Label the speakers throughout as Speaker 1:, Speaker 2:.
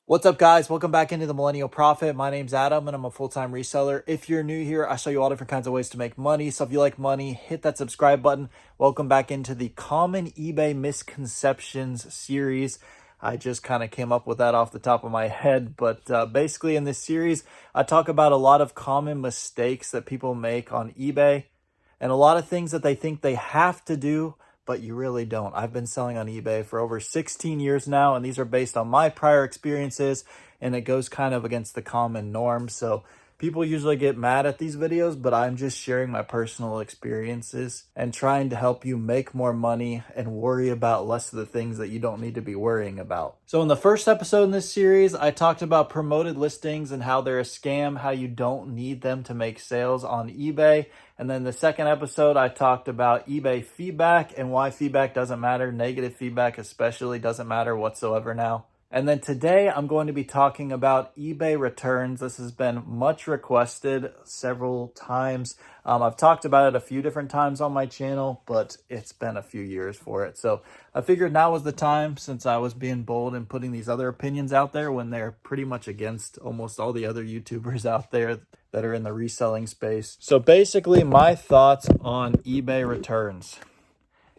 Speaker 1: What's up, guys? Welcome back into the Millennial Profit. My name's Adam and I'm a full-time reseller. If you're new here, I show you all different kinds of ways to make money. So if you like money, hit that subscribe button. Welcome back into the Common eBay Misconceptions series. I just kind of came up with that off the top of my head. But basically in this series, I talk about a lot of common mistakes that people make on eBay and a lot of things that they think they have to do, but you really don't. I've been selling on eBay for over 16 years now, and these are based on my prior experiences, and it goes kind of against the common norm. So people usually get mad at these videos, but I'm just sharing my personal experiences and trying to help you make more money and worry about less of the things that you don't need to be worrying about. So in the first episode in this series, I talked about promoted listings and how they're a scam, how you don't need them to make sales on eBay. And then the second episode, I talked about eBay feedback and why feedback doesn't matter. Negative feedback especially doesn't matter whatsoever now. And then today, I'm going to be talking about eBay returns. This has been much requested several times. I've talked about it a few different times on my channel, but it's been a few years for it. So I figured now was the time, since I was being bold and putting these other opinions out there when they're pretty much against almost all the other YouTubers out there that are in the reselling space. So basically, my thoughts on eBay returns.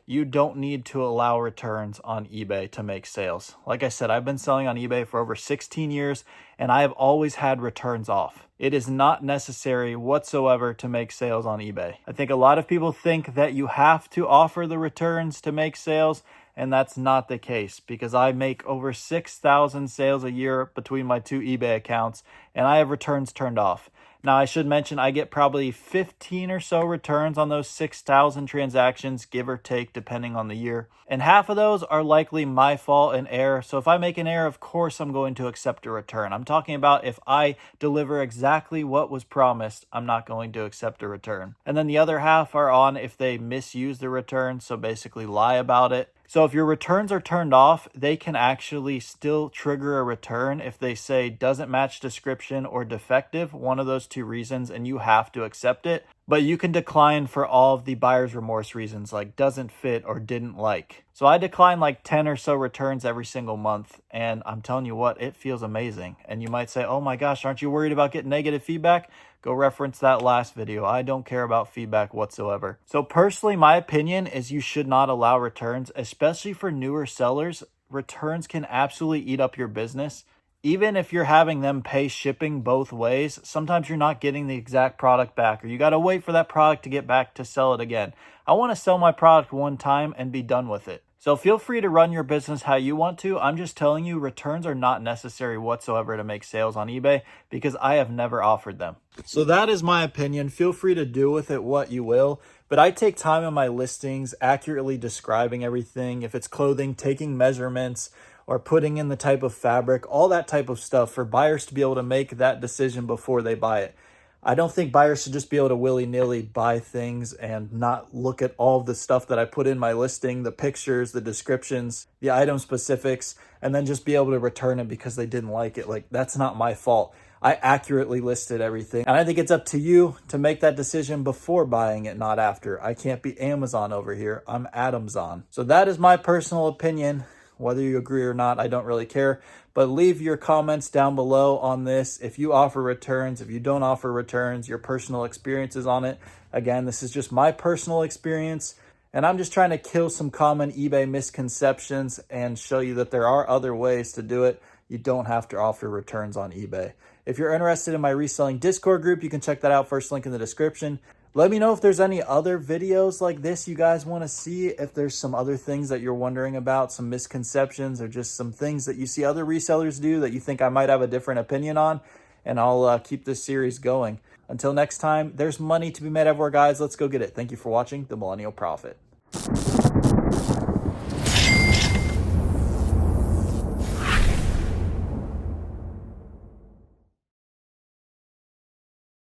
Speaker 1: You don't need to allow returns on eBay to make sales. Like I said, I've been selling on eBay for over 16 years and I have always had returns off. It is not necessary whatsoever to make sales on eBay. I think a lot of people think that you have to offer the returns to make sales, and that's not the case because I make over 6,000 sales a year between my two eBay accounts and I have returns turned off. Now, I should mention I get probably 15 or so returns on those 6,000 transactions, give or take, depending on the year. And half of those are likely my fault and error. So if I make an error, of course, I'm going to accept a return. I'm talking about if I deliver exactly what was promised, I'm not going to accept a return. And then the other half are on if they misuse the return, so basically lie about it. So if your returns are turned off, they can actually still trigger a return if they say doesn't match description or defective, one of those two reasons, and you have to accept it. But you can decline for all of the buyer's remorse reasons like doesn't fit or didn't like. So I decline like 10 or so returns every single month, and I'm telling you what, it feels amazing. And you might say, oh my gosh, aren't you worried about getting negative feedback? Go reference that last video. I don't care about feedback whatsoever. So personally, my opinion is you should not allow returns, especially for newer sellers. Returns can absolutely eat up your business. Even if you're having them pay shipping both ways, sometimes you're not getting the exact product back, or you got to wait for that product to get back to sell it again. I want to sell my product one time and be done with it. So feel free to run your business how you want to. I'm just telling you, returns are not necessary whatsoever to make sales on eBay because I have never offered them. So that is my opinion. Feel free to do with it what you will. But I take time in my listings, accurately describing everything. If it's clothing, taking measurements, or putting in the type of fabric, all that type of stuff for buyers to be able to make that decision before they buy it. I don't think buyers should just be able to willy-nilly buy things and not look at all of the stuff that I put in my listing, the pictures, the descriptions, the item specifics, and then just be able to return it because they didn't like it. Like, that's not my fault. I accurately listed everything. And I think it's up to you to make that decision before buying it, not after. I can't be Amazon over here. I'm Adamzon. So that is my personal opinion. Whether you agree or not, I don't really care. But leave your comments down below on this. If you offer returns, if you don't offer returns, your personal experiences on it. Again, this is just my personal experience. And I'm just trying to kill some common eBay misconceptions and show you that there are other ways to do it. You don't have to offer returns on eBay. If you're interested in my reselling Discord group, you can check that out. First link in the description. Let me know if there's any other videos like this you guys want to see, if there's some other things that you're wondering about, some misconceptions, or just some things that you see other resellers do that you think I might have a different opinion on, and I'll keep this series going. Until next time, there's money to be made everywhere, guys. Let's go get it. Thank you for watching The Millennial Profit.